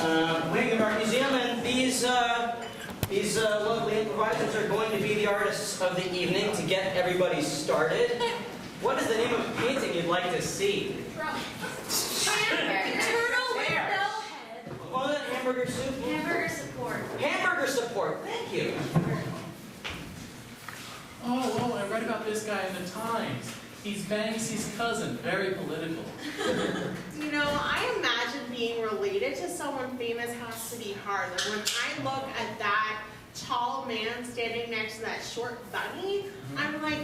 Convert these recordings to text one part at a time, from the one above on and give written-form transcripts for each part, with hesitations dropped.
wing of our museum, and these lovely improvisers are going to be the artists of the evening to get everybody started. What is the name of a painting you'd like to see? Turtle with no head. What was it? Hamburger soup? Hamburger support. Hamburger support. Thank you. Oh, I read about this guy in the Times. He's Banksy's cousin, very political. You know, I imagine being related to someone famous has to be hard. Like when I look at that tall man standing next to that short bunny, I'm like,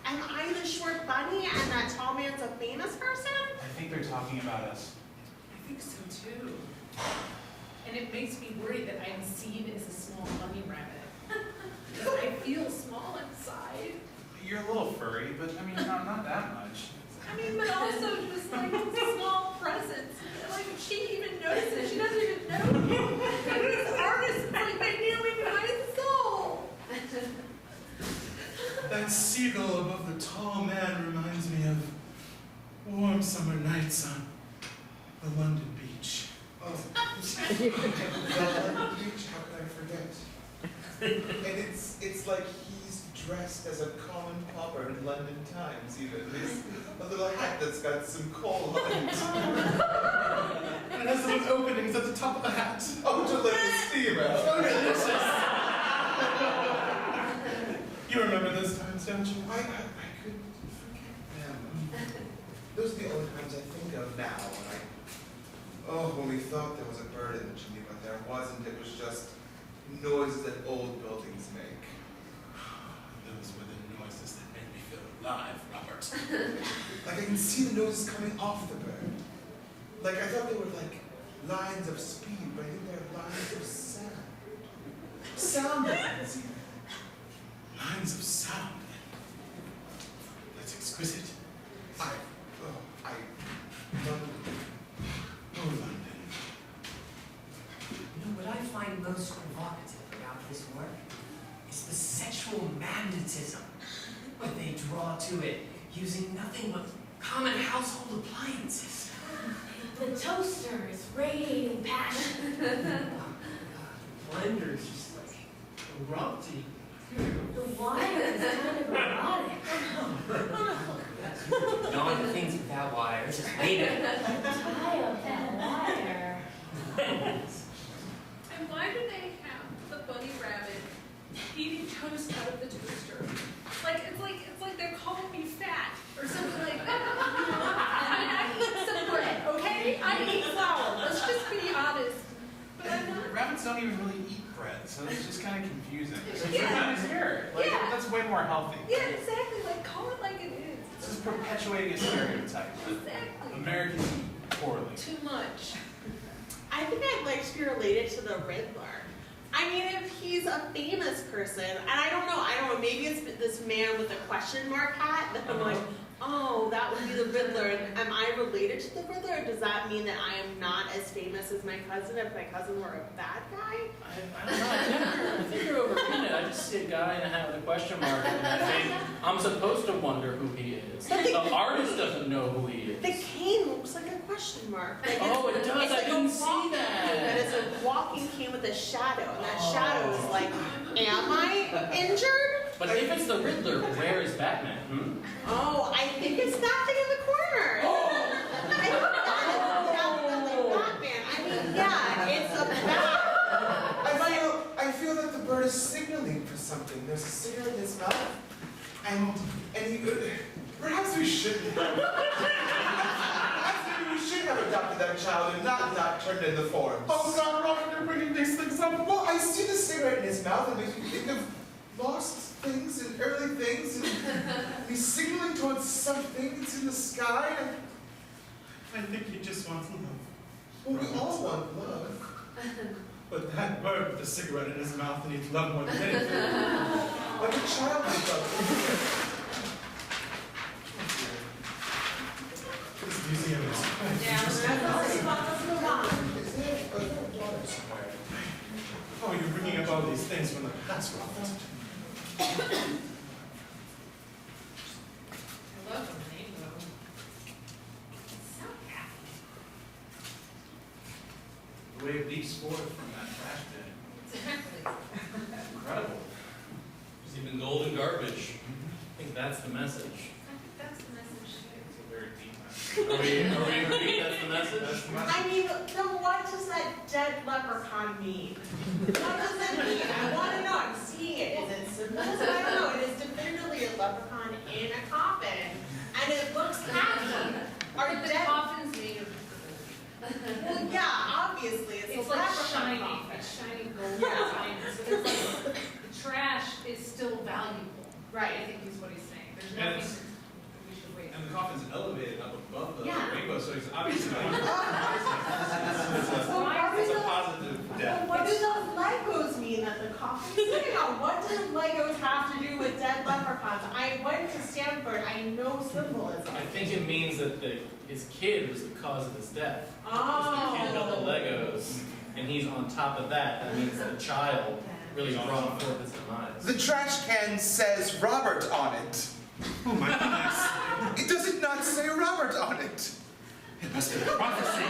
am I the short bunny and that tall man's a famous person? I think they're talking about us. I think so too. And it makes me worried that I'm seen as a small bunny rabbit. I feel small inside. You're a little furry, but I mean, not that much. I mean, but also just like a small presence. Like she even notices. She doesn't even know me. And these artists, like they nearly my soul. That seagull above the tall man reminds me of warm summer nights on the London beach. Oh, the London beach, how could I forget? And it's like he's dressed as a common pauper in London Times, even. He's a little hat that's got some coal on it. And it has little openings at the top of the hat. Oh, to let the steam out. Oh, delicious. You remember those times, don't you? I couldn't forget them. Those are the only times I think of now when we thought there was a bird in the chimney, but there wasn't. It was just noises that old buildings make. Those were the noises that made me feel alive, Robert. Like I can see the noises coming off the bird. Like I thought they were like lines of speed, but I think they're lines of sound. Sound lines even. Lines of sound. That's exquisite. I love it. Oh, London. You know, what I find most provocative about this work is the sexual magnetism that they draw to it, using nothing but common household appliances. The toaster is radiating passion. Blender is just like erupting. The wire is kind of erotic. Knowing the things without wires is later. Tie up that wire. And why do they have the bunny rabbit eating toast out of the toaster? It's like they're calling me fat or something like that. I mean, I eat some bread, okay? I eat flour. Let's just be honest. But I'm not. Rabbits don't even really eat bread, so it's just kind of confusing. So it's Yeah. kind of scary. Like, Yeah. that's way more healthy. Yeah, exactly. Like, call it like it is. It's just perpetuating a stereotype. Exactly. Americans eat poorly. Too much. I think I'd like to be related to the Riddler. I mean, if he's a famous person, and I don't know, maybe it's this man with a question mark hat that I'm like, oh, that would be the Riddler. And am I related to the Riddler, or does that mean that I am not as famous as my cousin if my cousin were a bad guy? I don't know. I think you're overreading it. I just see a guy in a hat with a question mark, and I think I'm supposed to wonder who he is. The artist doesn't know who he is. The cane looks like a question mark. Like Oh, it does. It's I like didn't a see walking that. cane, but it's a walking cane with a shadow, and that shadow is like, am I injured? But if it's the Riddler, where is Batman? Oh, I think it's that thing in the corner. I think that is definitely Batman. I mean, yeah, it's a bat. I feel that the bird is signaling for something. There's a signal in his mouth, and he perhaps we shouldn't have. Perhaps maybe we should have adopted that child and not turned in the forms. Oh, God, Robert, you're bringing these things up. Well, I see the cigarette in his mouth and it makes me think of lost things and early things, and he's signaling towards something that's in the sky. And I think he just wants love. well, we all want love. But that bird with the cigarette in his mouth needs love more than anything. Like a child needs love. This museum is quite Yeah, interesting. let's move on. Is there a water somewhere? Oh, you're bringing up all these things from the past, Robert. I love the rainbow. So happy. The wave leaps forth from that trash bin. Exactly. Incredible. There's even golden garbage. I think that's the message. I think that's the message too. It's a very deep message. Are we agreed that's the message? I mean, then what does that dead leprechaun mean? What does it mean? I want to know. I'm seeing it. Is it symbolism? I don't know. It is definitively a leprechaun in a coffin, and it looks happy. Are The dead? coffin's made of Well, yeah, obviously it's It's a like leprechaun shiny, coffin. it's shiny gold Yeah. diamonds. So it's like the trash is still valuable. Right. I think is what he's saying. There's And nothing it's- we should wait. And the coffin's elevated up above the Yeah. rainbow, so he's obviously going to So what It's do a those- positive well, death. what do those Legos mean that the coffin's sitting on? What do Legos have to do with dead leprechauns? I went to Stanford. I know symbolism. I think it means that his kid was the cause of his death. Oh. Because the kid built the Legos, and he's on top of that. That means that the child really brought forth his demise. The trash can says Robert on it. Oh my goodness. Does it not say Robert on it? It must be a prophecy.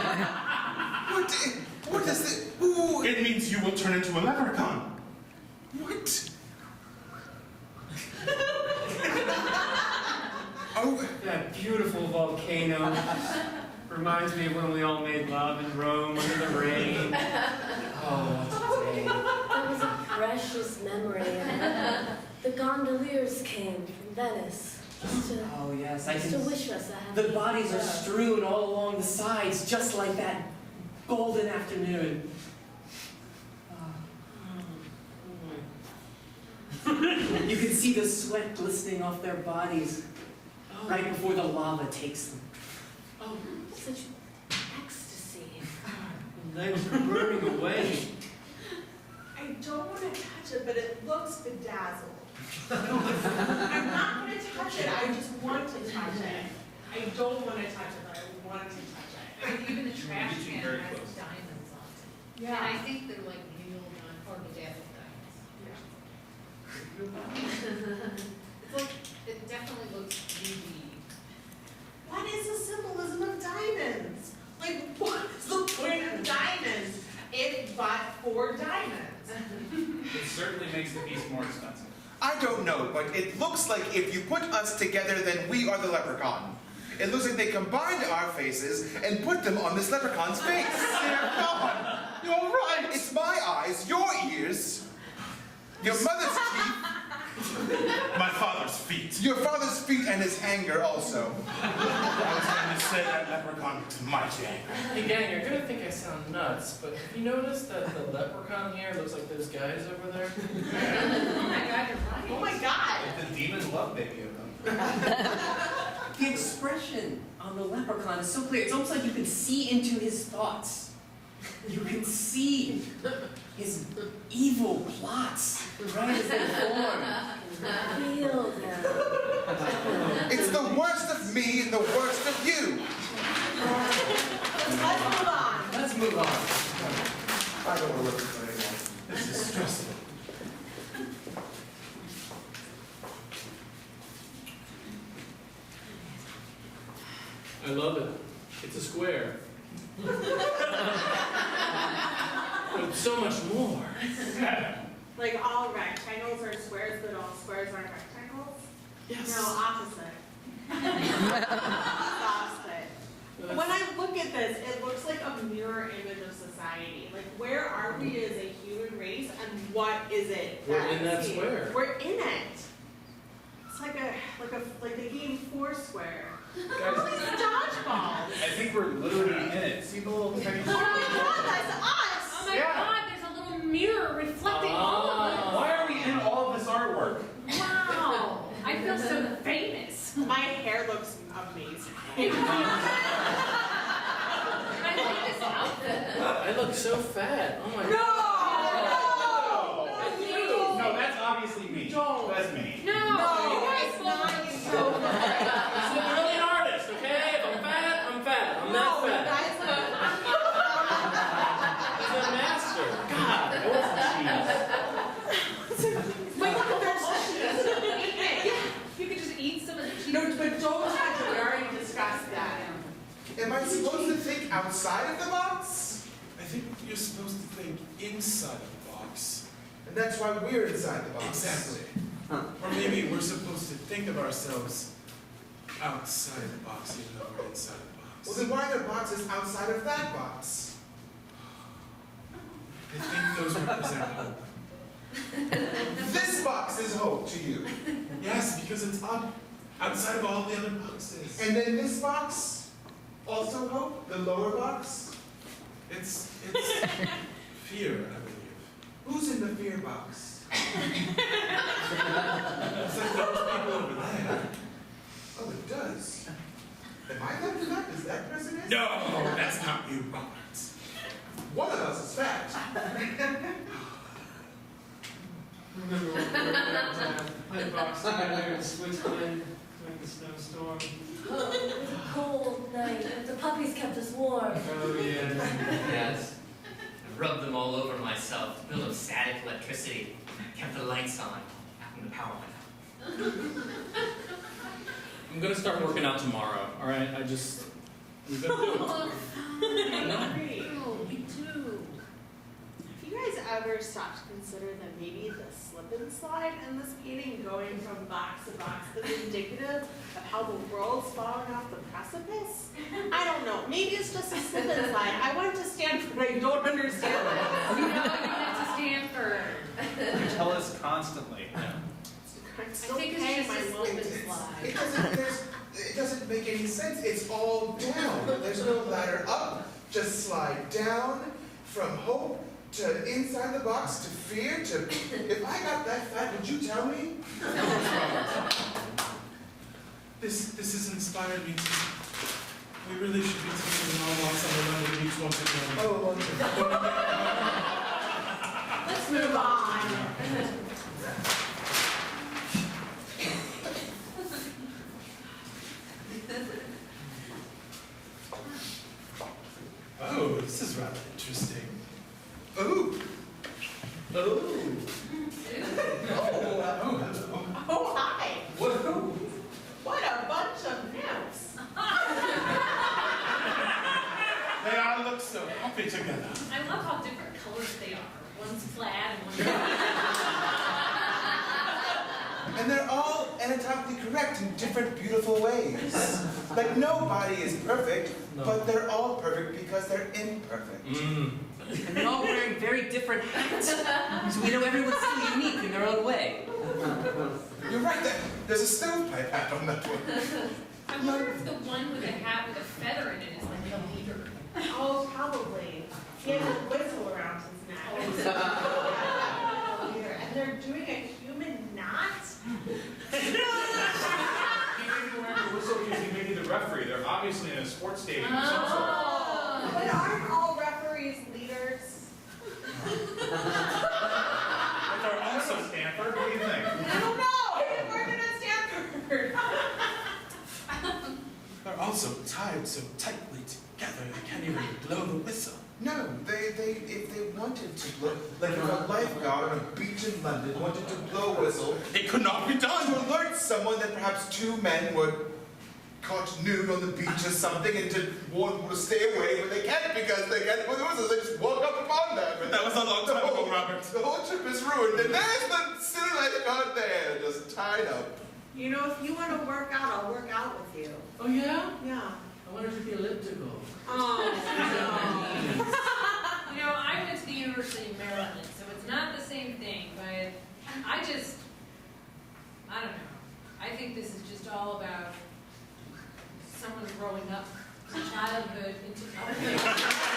What is it? Ooh, It means you will turn into a leprechaun. what? Oh, That beautiful volcano reminds me of when we all made love in Rome under the rain. Oh, what a day. That was a precious memory. And the gondoliers came from Venice just to, Oh, yes, I just to can. wish us a happy The bodies are death. strewn all along the sides, just like that golden afternoon. You can see the sweat glistening off their bodies right before the lava takes them. Oh, such ecstasy. The legs are burning away. I don't want to touch it, but it looks bedazzled. I'm not going to touch it. I just want to touch it. I don't want to touch it, but I want to touch it. And even the trash reaching can very has close. diamonds on it. Yeah. And I think they're like real diamonds, or bedazzled diamonds. It's like, it definitely looks ruby. What is the symbolism of diamonds? Like, what is the point of diamonds if but for diamonds? It certainly makes the piece more expensive. I don't know, but it looks like if you put us together, then we are the leprechaun. It looks like they combined our faces and put them on this leprechaun's face. They're gone. You're right. It's my eyes, your ears, your mother's teeth, My father's feet. your father's feet, and his anger also. I was going to say that leprechaun to my anger. Hey gang, you're gonna think I sound nuts, but have you noticed that the leprechaun here looks like those guys over there? Oh my God, you're right. Oh my god. Like the demon love baby of them. The expression on the leprechaun is so clear. It's almost like you can see into his thoughts. You can see his evil plots right as they form. Feel them. It's the worst of me and the worst of you. Let's move on. Let's move on. I don't want to look at it anymore. This is stressful. I love it. It's a square. But it's so much more. Like all rectangles are squares, but all squares aren't rectangles? Yes. No, opposite. Opposite. When I look at this, it looks like a mirror image of society. Like, where are we as a human race, and what is it? We're in that is here? square. We're in it. It's like the game Foursquare. Guys, These dodgeballs. I think we're literally in it. See the little tiny. Oh my God, that's us. Oh my Yeah. God, there's a little mirror reflecting all of us. Why are we in all of this artwork? Wow, I feel so famous. My hair looks amazing. I like this outfit. I look so fat. Oh my No! god. No, that's obviously me. Don't. That's me. No, No, you guys it's both not look you. so good. I'm really an artist, okay? If I'm fat, I'm fat. I'm not No, fat. guys, I'm a master. God, I want some cheese. wait, there's You could just eat some of the cheese. no, but don't touch it. We already discussed that. Am I supposed to think outside of the box? I think you're supposed to think inside the box. And that's why we're inside the box. Exactly. Or maybe we're supposed to think of ourselves outside the box, even though we're inside the box. Well, then why are there boxes outside of that box? I think those represent hope. This box is hope to you. Yes, because it's outside of all the other boxes. And then this box, also hope, the lower box. It's fear, I believe. Who's in the fear box? It's like those people over there. Oh, it does. Am I left up? Is that person is? No, that's not you, Robert. One of us is fat. Remember when we were at Pine Box together in Switzerland during the snowstorm? Oh, it was a cold night, but the puppies kept us warm. Oh, yeah. Yes. I rubbed them all over myself to build up static electricity. Kept the lights on when the power went out. I'm gonna start working out tomorrow, alright? I'm gonna do it. Great. Oh, me too. Have you guys ever stopped to consider that maybe the slip and slide in this painting going from box to box is indicative of how the world's falling off the precipice? I don't know. Maybe it's just a slip and slide. I went to Stanford. I don't understand it. You know, you went to Stanford. You tell us constantly. I'm I still think paying it's my just a loans. slip and slide. It doesn't make any sense. It's all down. There's no ladder up. Just slide down from hope to inside the box to fear to. If I got that fat, would you tell me? This has inspired me to. We really should be taking all walks on the London beach once again. Oh, wonderful. Let's move on. Oh, this is rather interesting. Ooh. Oh. Hello. Oh, hi. Whoa. What a bunch of nymphs. They all look so happy together. I love how different colors they are. One's plaid and one's And they're all anatomically correct in different beautiful ways. Like nobody is perfect, but they're all perfect because they're imperfect. And they're all wearing very different hats. So we know everyone's so unique in their own way. You're right, there's a stovepipe hat on that one. I wonder if the one with a hat with a feather in it is like the leader. Oh, probably. He has a whistle around his neck. And they're doing a human knot? He may be wearing a whistle because he may be the referee. They're obviously in a sports stadium of some sort. But aren't all referees leaders? But they're also Stanford. What do you think? I don't know. I didn't work at Stanford. They're also tied so tightly together they can't even blow the whistle. No, if they wanted to blow, like if a lifeguard on a beach in London wanted to blow a whistle, It could not be done. to alert someone that perhaps two men were caught nude on the beach or something and to warn people to stay away, but they can't because they can't blow the whistles. They just walk up upon them. And That was a long time ago, Robert. The whole trip is ruined. And there's the silly lifeguard there, just tied up. You know, if you want to work out, I'll work out with you. Oh yeah? Yeah. I wanted to be elliptical. Oh, You know, I went to the University of Maryland, so it's not the same thing, but I don't know. I think this is just all about someone growing up from childhood into adulthood.